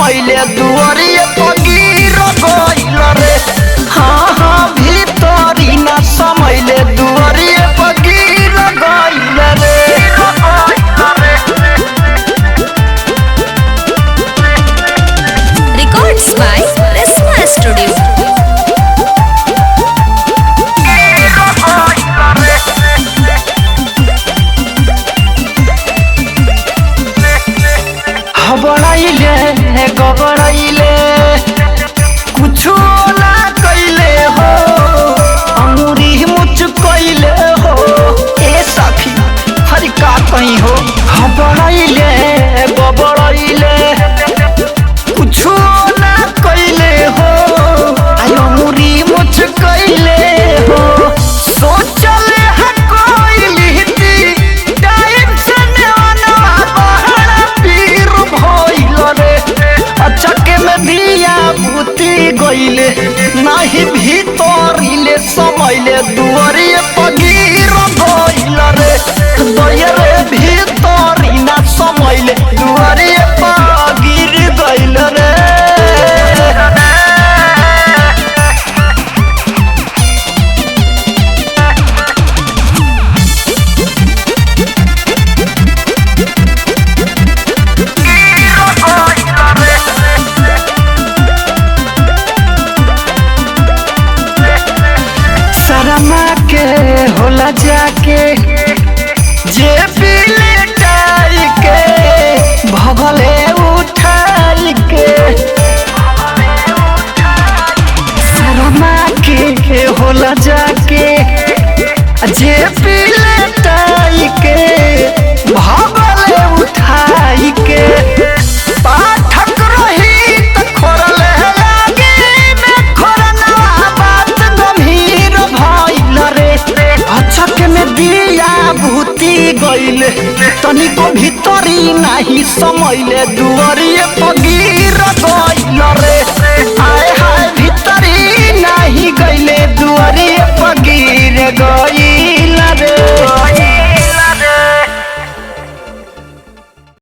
समैले दुआरिए पगीर गइल रे। हाँ हाँ भीतरी ना समैले दुआरिए पगीर गइल रे। Records by Resma Studio. हबड़ाइले गबड़ाइले कुछो ना कइले हो, अंगूरी मुच कइले हो। ए सखी हरि का कहीं हो। हबड़ाइले गबड़ाइले कुछो ना कइले हो, अंगूरी मुच कइले हो। सोचले है कोइली ती टाइम से नेवनवा बहरा पीर भइल रे। अचके में दिया भूती गइले नाही भीतरिले समैले दुआरिए पगीर गइल रे। दयरे भीतरी ना समैले दुआरिए पगीर गइल रे। शर्मा के होला जाके जे पीले टाई के भगले उठाई के। शर्मा के होला जाके जे पीले टाई के भगले उठाई के। पाठक रही त खोरले लागे में खोरनवा बात गंभीर भइल रे। अचक में दिया भूती गइले तनिको भीतरी नाही समैले दुआरी